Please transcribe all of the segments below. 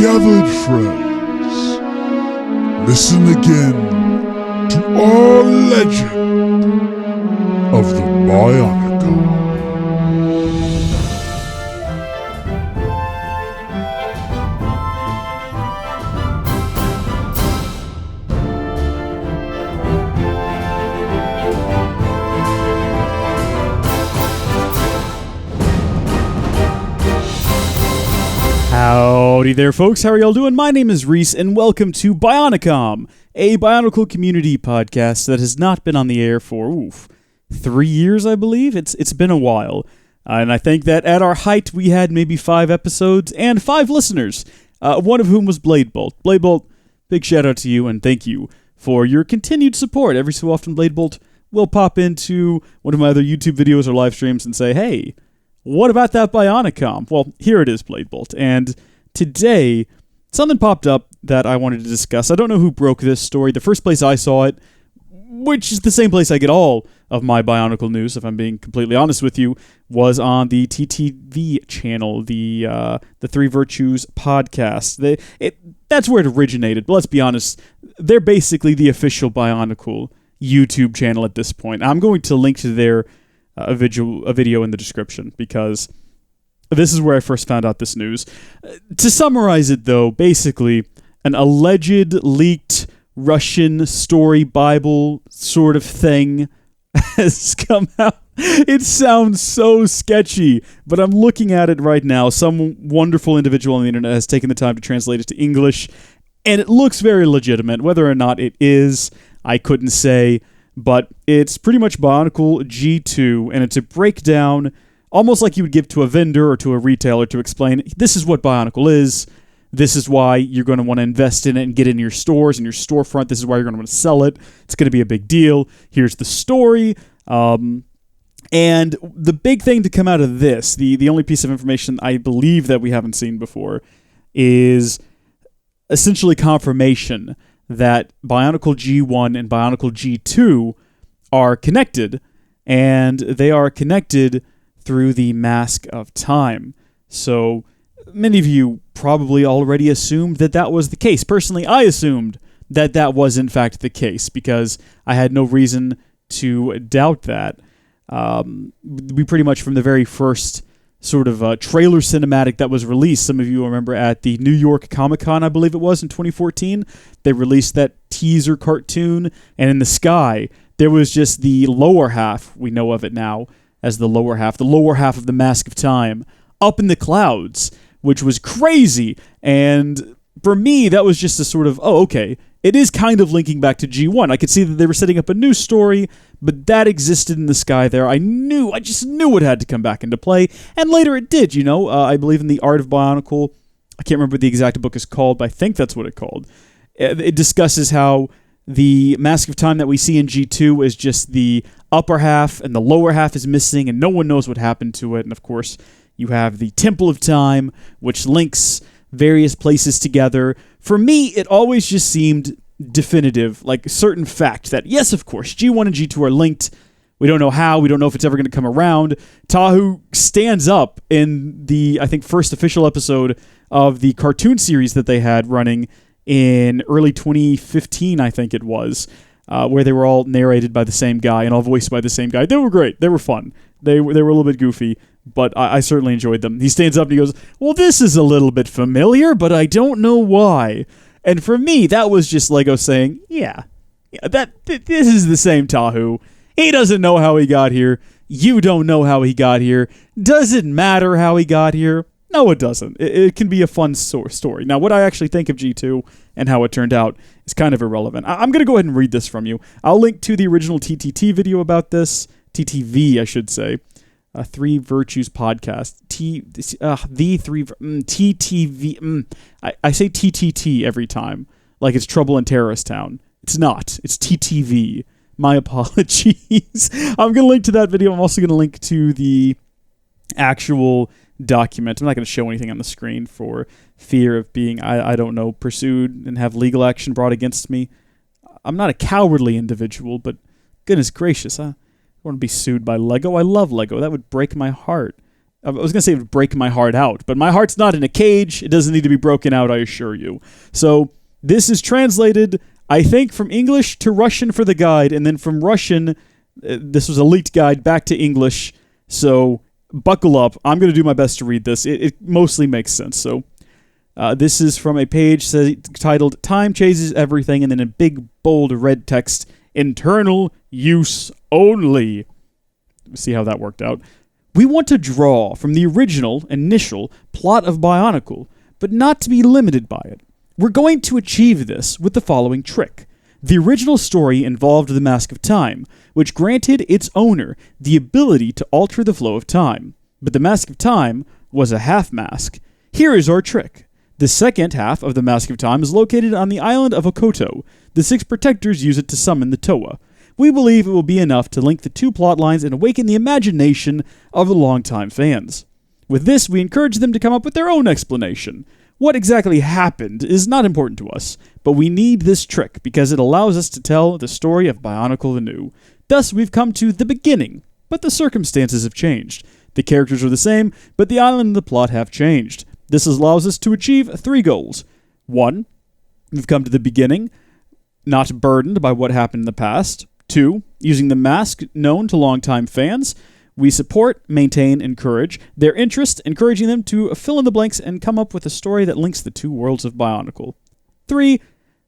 gathered friends, listen again to our legend of the Bionicle. Howdy there, folks. How are y'all doing? My name is Rees, and welcome to BIONICOMM, a Bionicle community podcast that has not been on the air for, 3 years, I believe. It's been a while. And I think that at our height, we had maybe 5 episodes and 5 listeners, one of whom was Bladebolt. Bladebolt, big shout out to you, and thank you for your continued support. Every so often, Bladebolt will pop into one of my other YouTube videos or live streams and say, hey, what about that BIONICOMM? Well, here it is, Bladebolt. And today, something popped up that I wanted to discuss. I don't know who broke this story. The first place I saw it, which is the same place I get all of my Bionicle news, if I'm being completely honest with you, was on the TTV channel, the Three Virtues podcast. That's where it originated. But let's be honest, they're basically the official Bionicle YouTube channel at this point. I'm going to link to their a video in the description, because this is where I first found out this news. To summarize it, though, basically, an alleged leaked Russian story Bible sort of thing has come out. It sounds so sketchy, but I'm looking at it right now. Some wonderful individual on the internet has taken the time to translate it to English, and it looks very legitimate. Whether or not it is, I couldn't say. But it's pretty much Bionicle G2, and it's a breakdown, almost like you would give to a vendor or to a retailer to explain, this is what Bionicle is, this is why you're going to want to invest in it and get it in your stores, in your storefront, this is why you're going to want to sell it, it's going to be a big deal, here's the story, and the big thing to come out of this, the only piece of information I believe that we haven't seen before, is essentially confirmation that Bionicle G1 and Bionicle G2 are connected, and they are connected through the Mask of Time. So many of you probably already assumed that that was the case. Personally, I assumed that that was in fact the case, because I had no reason to doubt that. We pretty much, from the very first sort of trailer cinematic that was released. Some of you remember at the New York Comic-Con, I believe it was, in 2014. They released that teaser cartoon, and in the sky, there was just the lower half, we know of it now as the lower half of the Mask of Time, up in the clouds, which was crazy. And for me, that was just a sort of, oh, okay, it is kind of linking back to G1. I could see that they were setting up a new story, but that existed in the sky there. I just knew it had to come back into play, and later it did, you know. I believe in The Art of Bionicle. I can't remember what the exact book is called, but I think that's what it's called. It discusses how the Mask of Time that we see in G2 is just the upper half, and the lower half is missing, and no one knows what happened to it. And of course, you have the Temple of Time, which links various places together. For me, it always just seemed definitive, like a certain fact that, yes, of course, G1 and G2 are linked. We don't know how. We don't know if it's ever going to come around. Tahu stands up in the, I think, first official episode of the cartoon series that they had running in early 2015, I think it was, where they were all narrated by the same guy and all voiced by the same guy. They were great. They were fun. They were a little bit goofy, but I certainly enjoyed them. He stands up and he goes, well, this is a little bit familiar, but I don't know why. And for me, that was just Lego saying, yeah, this is the same Tahu. He doesn't know how he got here. You don't know how he got here. Does it matter how he got here? No, it doesn't. It can be a fun story. Now, what I actually think of G2 and how it turned out is kind of irrelevant. I'm going to go ahead and read this from you. I'll link to the original TTT video about this. TTV, I should say. Three Virtues podcast. TTV. I say TTT every time, like it's Trouble in Terrorist Town. It's not. It's TTV. My apologies. I'm going to link to that video. I'm also going to link to the actual document. I'm not going to show anything on the screen for fear of being, I don't know, pursued and have legal action brought against me. I'm not a cowardly individual, but goodness gracious, I want to be sued by Lego. I love Lego. That would break my heart. I was going to say it would break my heart out, but my heart's not in a cage. It doesn't need to be broken out, I assure you. So this is translated, I think, from English to Russian for the guide, and then from Russian, this was a leaked guide, back to English. So buckle up. I'm going to do my best to read this. It mostly makes sense. So this is from a page titled Time Chases Everything, and then in big, bold, red text, internal use only. See how that worked out. We want to draw from the original, initial plot of Bionicle, but not to be limited by it. We're going to achieve this with the following trick. The original story involved the Mask of Time, which granted its owner the ability to alter the flow of time. But the Mask of Time was a half mask. Here is our trick. The second half of the Mask of Time is located on the island of Okoto. The 6 protectors use it to summon the Toa. We believe it will be enough to link the 2 plot lines and awaken the imagination of the longtime fans. With this, we encourage them to come up with their own explanation. What exactly happened is not important to us, but we need this trick because it allows us to tell the story of Bionicle anew. Thus, we've come to the beginning, but the circumstances have changed. The characters are the same, but the island and the plot have changed. This allows us to achieve 3 goals. 1, we've come to the beginning, not burdened by what happened in the past. 2, using the mask known to longtime fans, we support, maintain, encourage their interest, encouraging them to fill in the blanks and come up with a story that links the 2 worlds of Bionicle. 3,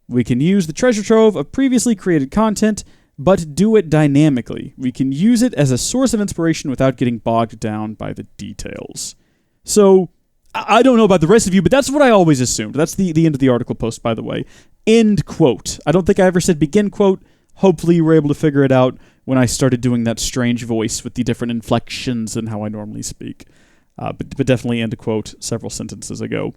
we can use the treasure trove of previously created content, but do it dynamically. We can use it as a source of inspiration without getting bogged down by the details. So, I don't know about the rest of you, but that's what I always assumed. That's the end of the article post, by the way. End quote. I don't think I ever said begin quote. Hopefully you were able to figure it out when I started doing that strange voice with the different inflections and how I normally speak. But definitely end quote several sentences ago.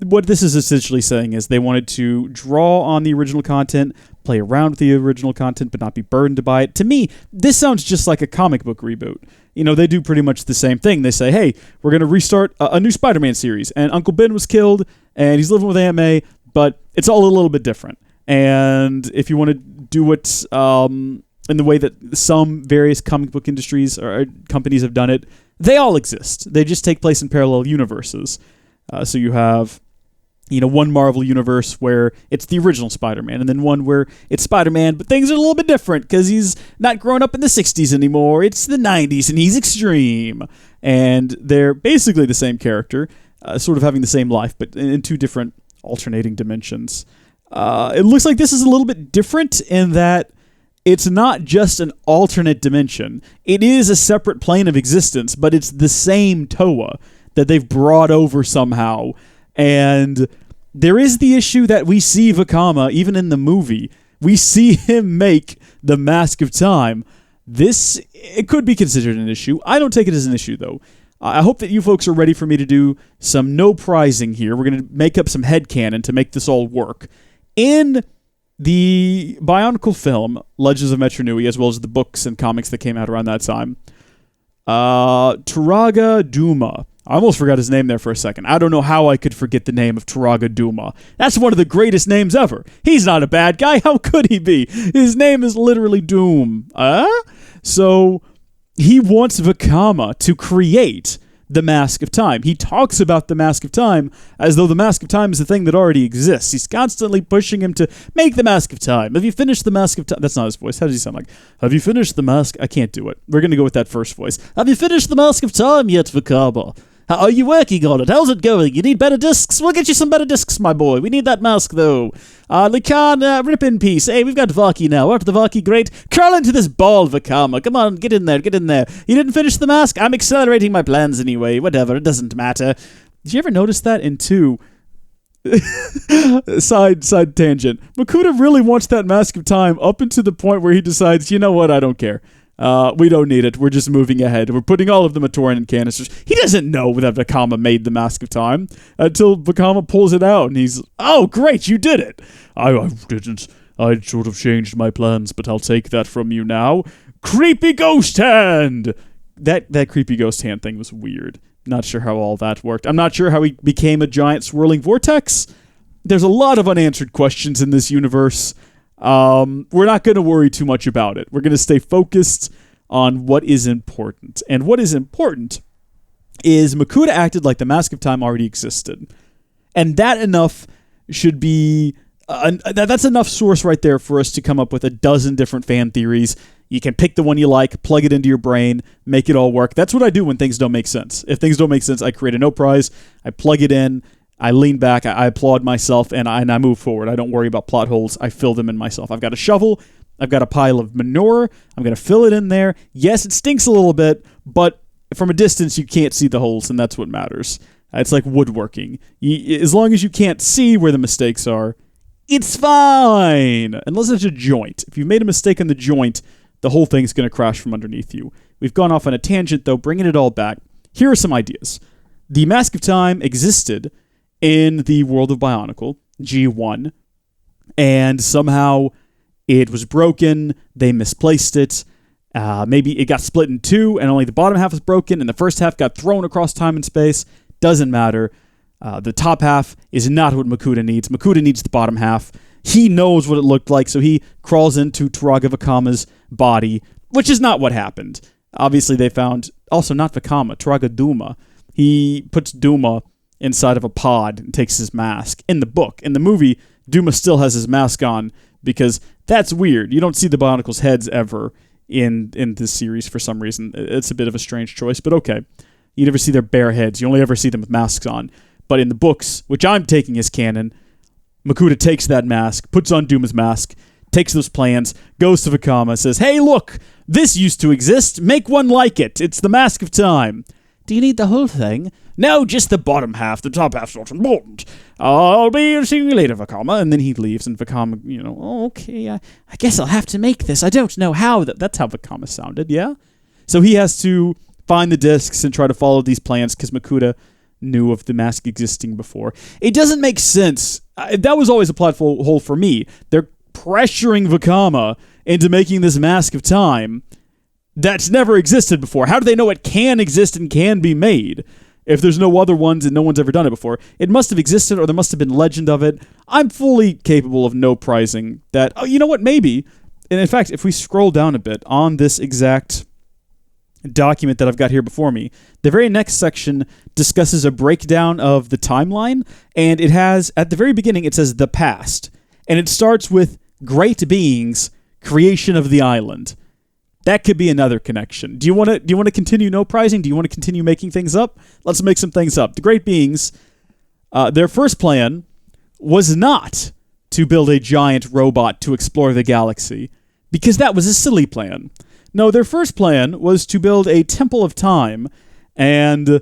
What this is essentially saying is they wanted to draw on the original content, play around with the original content, but not be burdened by it. To me, this sounds just like a comic book reboot. You know, they do pretty much the same thing. They say, hey, we're going to restart a new Spider-Man series, and Uncle Ben was killed, and he's living with Aunt May, but it's all a little bit different. And if you want to do it in the way that some various comic book industries or companies have done it, they all exist. They just take place in parallel universes. So you have, one Marvel universe where it's the original Spider-Man, and then one where it's Spider-Man, but things are a little bit different because he's not growing up in the 60s anymore. It's the 90s, and he's extreme. And they're basically the same character, sort of having the same life, but in 2 different alternating dimensions. It looks like this is a little bit different in that it's not just an alternate dimension. It is a separate plane of existence, but it's the same Toa that they've brought over somehow. And there is the issue that we see Vakama, even in the movie. We see him make the Mask of Time. It could be considered an issue. I don't take it as an issue, though. I hope that you folks are ready for me to do some no prizing here. We're going to make up some headcanon to make this all work. In the Bionicle film, Legends of Metro Nui, as well as the books and comics that came out around that time, Turaga Duma. I almost forgot his name there for a second. I don't know how I could forget the name of Turaga Duma. That's one of the greatest names ever. He's not a bad guy. How could he be? His name is literally Doom. So he wants Vakama to create the Mask of Time. He talks about the Mask of Time as though the Mask of Time is a thing that already exists. He's constantly pushing him to make the Mask of Time. Have you finished the Mask of Time? That's not his voice. How does he sound like? Have you finished the Mask? I can't do it. We're going to go with that first voice. Have you finished the Mask of Time yet, Vakama? How are you working on it? How's it going? You need better discs? We'll get you some better discs, my boy. We need that mask, though. Likan, rip in peace. Hey, we've got Vaki now. Aren't the Vaki great? Curl into this ball, Vakama. Come on, get in there, get in there. You didn't finish the mask? I'm accelerating my plans anyway. Whatever, it doesn't matter. Did you ever notice that in 2? Side tangent. Makuta really wants that Mask of Time up into the point where he decides, you know what, I don't care. We don't need it. We're just moving ahead. We're putting all of the Matoran in canisters. He doesn't know that Vakama made the Mask of Time until Vakama pulls it out, and he's, oh, great, you did it. I didn't. I sort of changed my plans, but I'll take that from you now. Creepy ghost hand! That creepy ghost hand thing was weird. Not sure how all that worked. I'm not sure how he became a giant swirling vortex. There's a lot of unanswered questions in this universe. We're not going to worry too much about it. We're going to stay focused on what is important. And what is important is Makuta acted like the Mask of Time already existed. And that enough should be... that's enough source right there for us to come up with a dozen different fan theories. You can pick the one you like, plug it into your brain, make it all work. That's what I do when things don't make sense. If things don't make sense, I create a no prize, I plug it in, I lean back, I applaud myself, and I move forward. I don't worry about plot holes. I fill them in myself. I've got a shovel. I've got a pile of manure. I'm going to fill it in there. Yes, it stinks a little bit, but from a distance, you can't see the holes, and that's what matters. It's like woodworking. As long as you can't see where the mistakes are, it's fine. Unless it's a joint. If you've made a mistake on the joint, the whole thing's going to crash from underneath you. We've gone off on a tangent, though, bringing it all back. Here are some ideas. The Mask of Time existed in the world of Bionicle, G1, and somehow it was broken, they misplaced it, maybe it got split in two, and only the bottom half was broken, and the first half got thrown across time and space. Doesn't matter. The top half is not what Makuta needs. Makuta needs the bottom half. He knows what it looked like, so he crawls into Turaga Vakama's body, which is not what happened. Obviously, they found, also not Vakama, Turaga Duma. He puts Duma inside of a pod and takes his mask. In the book, in the movie, Duma still has his mask on, because that's weird. You don't see the Bionicles' heads ever in this series for some reason. It's a bit of a strange choice, but okay. You never see their bare heads. You only ever see them with masks on. But in the books, which I'm taking as canon, Makuta takes that mask, puts on Duma's mask, takes those plans, goes to Vakama, says, "Hey, look, this used to exist. Make one like it. It's the Mask of Time. Do you need the whole thing?" "No, just the bottom half. The top half's not important. I'll be seeing you later, Vakama." And then he leaves, and Vakama, "Oh, okay, I guess I'll have to make this. I don't know how." That's how Vakama sounded, yeah? So he has to find the discs and try to follow these plans, because Makuta knew of the mask existing before. It doesn't make sense. That was always a plot hole for me. They're pressuring Vakama into making this Mask of Time that's never existed before. How do they know it can exist and can be made if there's no other ones and no one's ever done it before? It must have existed, or there must have been legend of it. I'm fully capable of no prizing that. Oh, you know what? Maybe. And in fact, if we scroll down a bit on this exact document that I've got here before me, the very next section discusses a breakdown of the timeline, and it has, at the very beginning, it says the past, and it starts with great beings, creation of the island. That could be another connection. Do you want to continue no prizing? Do you want to continue making things up? Let's make some things up. The great beings, their first plan was not to build a giant robot to explore the galaxy, because that was a silly plan. No, their first plan was to build a Temple of Time and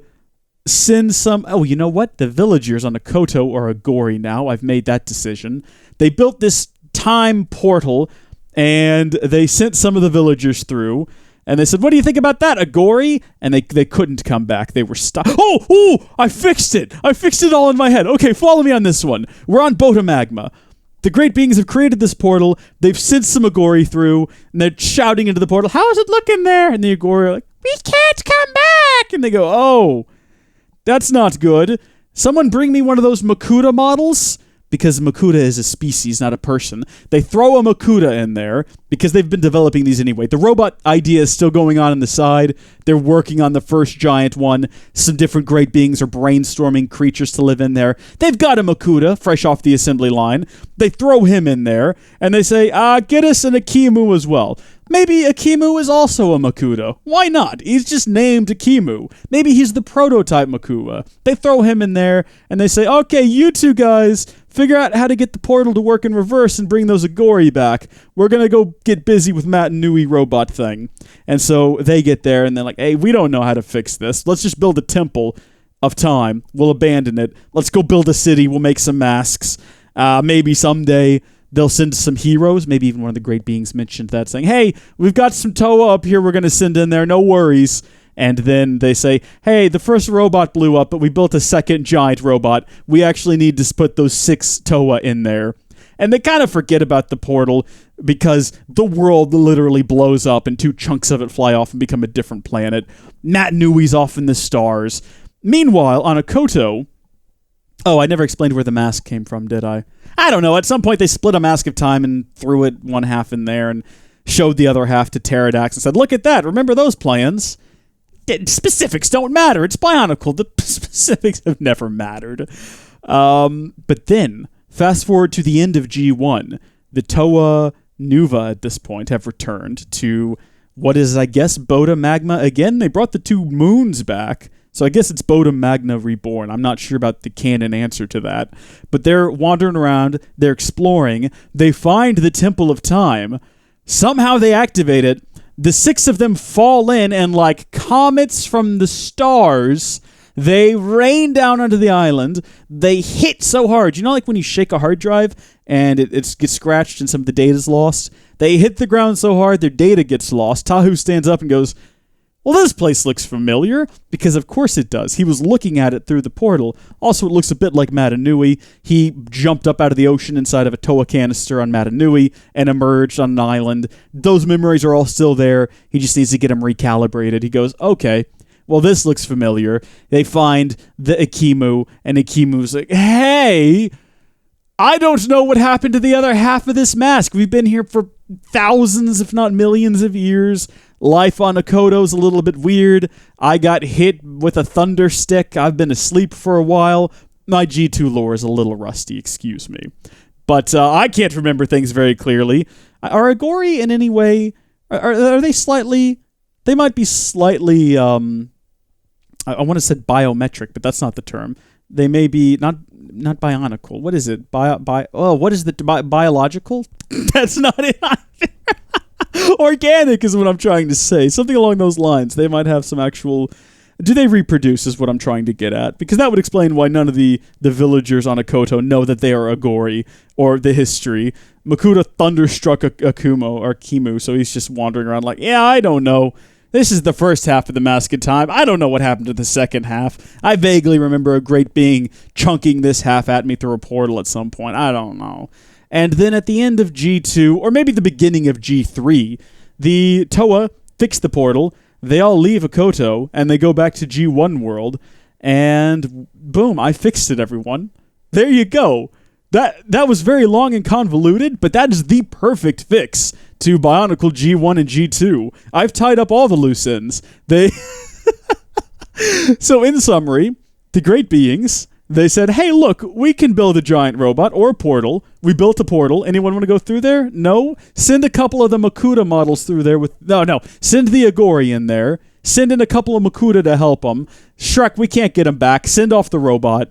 send some... Oh, you know what? The villagers on Akoto are Agori now. I've made that decision. They built this time portal, and they sent some of the villagers through, and they said, "What do you think about that, Agori?" And they couldn't come back. They were stuck. Oh! I fixed it! I fixed it all in my head. Okay, follow me on this one. We're on Bota Magma. The great beings have created this portal. They've sent some Agori through, and they're shouting into the portal, "How's it looking there?" And the Agori are like, "We can't come back!" And they go, "Oh, that's not good. Someone bring me one of those Makuta models." Because Makuta is a species, not a person. They throw a Makuta in there, because they've been developing these anyway. The robot idea is still going on the side. They're working on the first giant one. Some different great beings are brainstorming creatures to live in there. They've got a Makuta, fresh off the assembly line. They throw him in there, and they say, "Get us an Akimu as well." Maybe Akimu is also a Makuta. Why not? He's just named Akimu. Maybe he's the prototype Makuta. They throw him in there, and they say, "Okay, you two guys, figure out how to get the portal to work in reverse and bring those Agori back. We're going to go get busy with Matt Nui robot thing." And so they get there, and they're like, "Hey, we don't know how to fix this. Let's just build a Temple of Time. We'll abandon it. Let's go build a city. We'll make some masks. Maybe someday they'll send some heroes." Maybe even one of the great beings mentioned that, saying, "Hey, we've got some Toa up here we're going to send in there. No worries." And then they say, "Hey, the first robot blew up, but we built a second giant robot. We actually need to put those 6 Toa in there." And they kind of forget about the portal, because the world literally blows up and 2 chunks of it fly off and become a different planet. Matt Nui's off in the stars. Meanwhile, on Akoto... Oh, I never explained where the mask came from, did I? I don't know. At some point, they split a Mask of Time and threw it one half in there and showed the other half to Pterodax and said, "Look at that. Remember those plans?" Specifics don't matter. It's Bionicle. The specifics have never mattered. But then, fast forward to the end of G1, the Toa Nuva at this point have returned to what is, I guess, Boda Magma again. They brought the two moons back, so I guess it's Boda Magna reborn. I'm not sure about the canon answer to that. But they're wandering around, they're exploring, they find the Temple of Time. Somehow they activate it. The 6 of them fall in, and like comets from the stars, they rain down onto the island. They hit so hard. You know, like when you shake a hard drive and it gets scratched and some of the data's lost? They hit the ground so hard their data gets lost. Tahu stands up and goes, well, this place looks familiar, because of course it does. He was looking at it through the portal. Also, it looks a bit like Matanui. He jumped up out of the ocean inside of a Toa canister on Matanui and emerged on an island. Those memories are all still there. He just needs to get them recalibrated. He goes, okay, well, this looks familiar. They find the Ikimu, and Ikimu's like, hey, I don't know what happened to the other half of this mask. We've been here for thousands, if not millions of years. Life on Akoto's a little bit weird. I got hit with a thunder stick. I've been asleep for a while. My G2 lore is a little rusty, excuse me. But I can't remember things very clearly. Are Agori in any way... Are they slightly... They might be slightly... I want to say biometric, but that's not the term. They may be... Not bionicle. What is it? What is the... biological? That's not it either. Organic is what I'm trying to say. Something along those lines. They might have some actual... Do they reproduce is what I'm trying to get at. Because that would explain why none of the villagers on Akoto know that they are Agori or the history. Makuta thunderstruck Kimu, so he's just wandering around like, yeah, I don't know. This is the first half of the Mask of Time. I don't know what happened to the second half. I vaguely remember a great being chunking this half at me through a portal at some point. I don't know. And then at the end of G2, or maybe the beginning of G3, the Toa fix the portal, they all leave Akoto, and they go back to G1 world, and boom, I fixed it, everyone. There you go. That was very long and convoluted, but that is the perfect fix to Bionicle G1 and G2. I've tied up all the loose ends. So in summary, the great beings... They said, hey, look, we can build a giant robot or a portal. We built a portal. Anyone want to go through there? No? Send a couple of the Makuta models through there with... No. Send the Agori in there. Send in a couple of Makuta to help them. Shrek, we can't get him back. Send off the robot.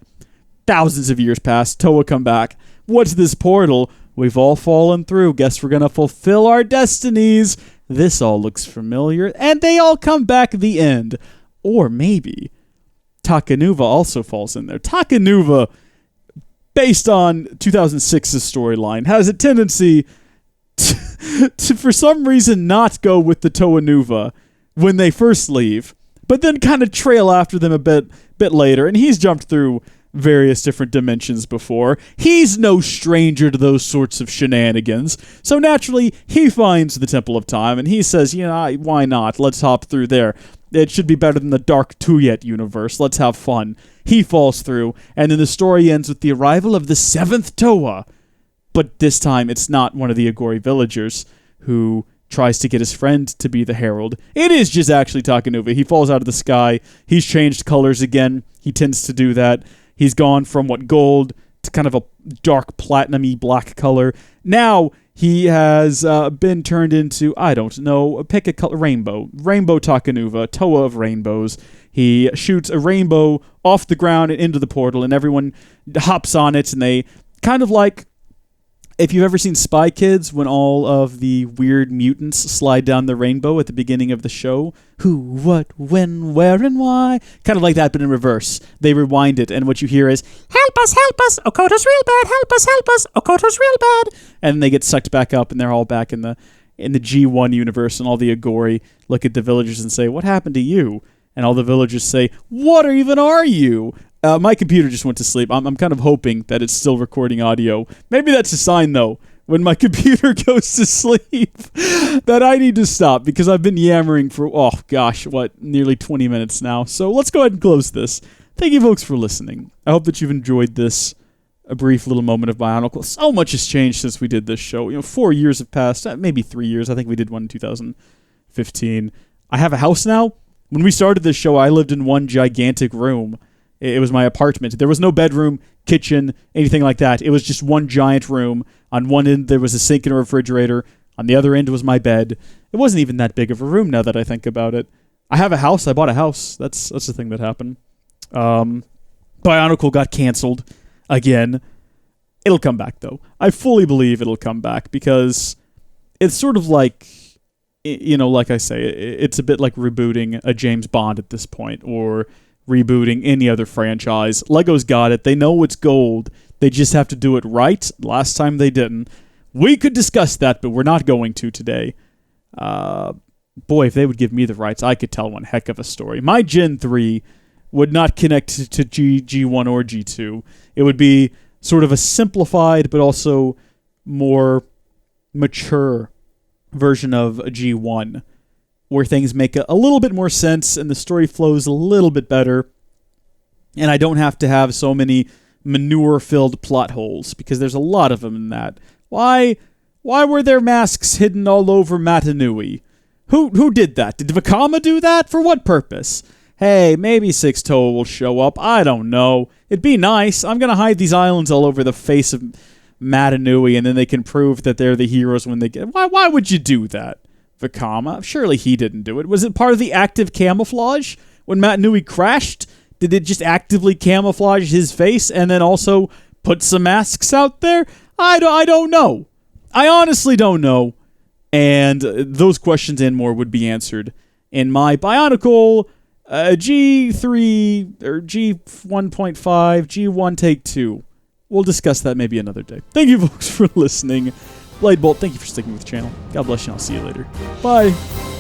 Thousands of years pass. Toa come back. What's this portal? We've all fallen through. Guess we're going to fulfill our destinies. This all looks familiar. And they all come back the end. Or maybe... Takanuva also falls in there. Takanuva, based on 2006's storyline, has a tendency to, for some reason, not go with the Toa Nuva when they first leave, but then kind of trail after them a bit later, and he's jumped through various different dimensions before. He's no stranger to those sorts of shenanigans, so naturally, he finds the Temple of Time, and he says, why not? Let's hop through there. It should be better than the Dark Tuyet universe. Let's have fun. He falls through, and then the story ends with the arrival of the 7th Toa. But this time, it's not one of the Agori villagers who tries to get his friend to be the herald. It is just actually Takanuva. He falls out of the sky. He's changed colors again. He tends to do that. He's gone from, gold to kind of a dark platinum-y black color. Now... He has been turned into, I don't know, pick a color, rainbow. Rainbow Takanuva, Toa of rainbows. He shoots a rainbow off the ground and into the portal, and everyone hops on it, and they kind of like, if you've ever seen Spy Kids, when all of the weird mutants slide down the rainbow at the beginning of the show, who, what, when, where, and why, kind of like that, but in reverse. They rewind it, and what you hear is, help us, Okoto's real bad, help us, Okoto's real bad, and they get sucked back up, and they're all back in the G1 universe, and all the Agori look at the villagers and say, what happened to you? And all the villagers say, what even are you? My computer just went to sleep. I'm kind of hoping that it's still recording audio. Maybe that's a sign, though, when my computer goes to sleep, that I need to stop, because I've been yammering for, nearly 20 minutes now. So let's go ahead and close this. Thank you, folks, for listening. I hope that you've enjoyed this, a brief little moment of Bionicle. So much has changed since we did this show. 4 years have passed, maybe 3 years. I think we did one in 2015. I have a house now. When we started this show, I lived in one gigantic room. It was my apartment. There was no bedroom, kitchen, anything like that. It was just one giant room. On one end, there was a sink and a refrigerator. On the other end was my bed. It wasn't even that big of a room now that I think about it. I have a house. I bought a house. That's the thing that happened. Bionicle got canceled again. It'll come back, though. I fully believe it'll come back because it's sort of like, like I say, it's a bit like rebooting a James Bond at this point, or rebooting any other franchise. Lego's got it. They know it's gold. They just have to do it right. Last time they didn't. We could discuss that, but we're not going to today. Boy, if they would give me the rights, I could tell one heck of a story. My Gen 3 would not connect to G1 or G2. It would be sort of a simplified, but also more mature version of a G1, where things make a little bit more sense and the story flows a little bit better, and I don't have to have so many manure-filled plot holes, because there's a lot of them in that. Why were there masks hidden all over Matanui? Who did that? Did Vakama do that? For what purpose? Hey, maybe Six Toe will show up. I don't know. It'd be nice. I'm gonna hide these islands all over the face of Matanui, and then they can prove that they're the heroes when they get... Why would you do that, Vakama? Surely he didn't do it. Was it part of the active camouflage? When Matanui crashed, did it just actively camouflage his face and then also put some masks out there? I don't know. I honestly don't know. And those questions and more would be answered in my Bionicle G3 or G1.5, G1 Take 2. We'll discuss that maybe another day. Thank you, folks, for listening. Blade Bolt, thank you for sticking with the channel. God bless you, and I'll see you later. Bye.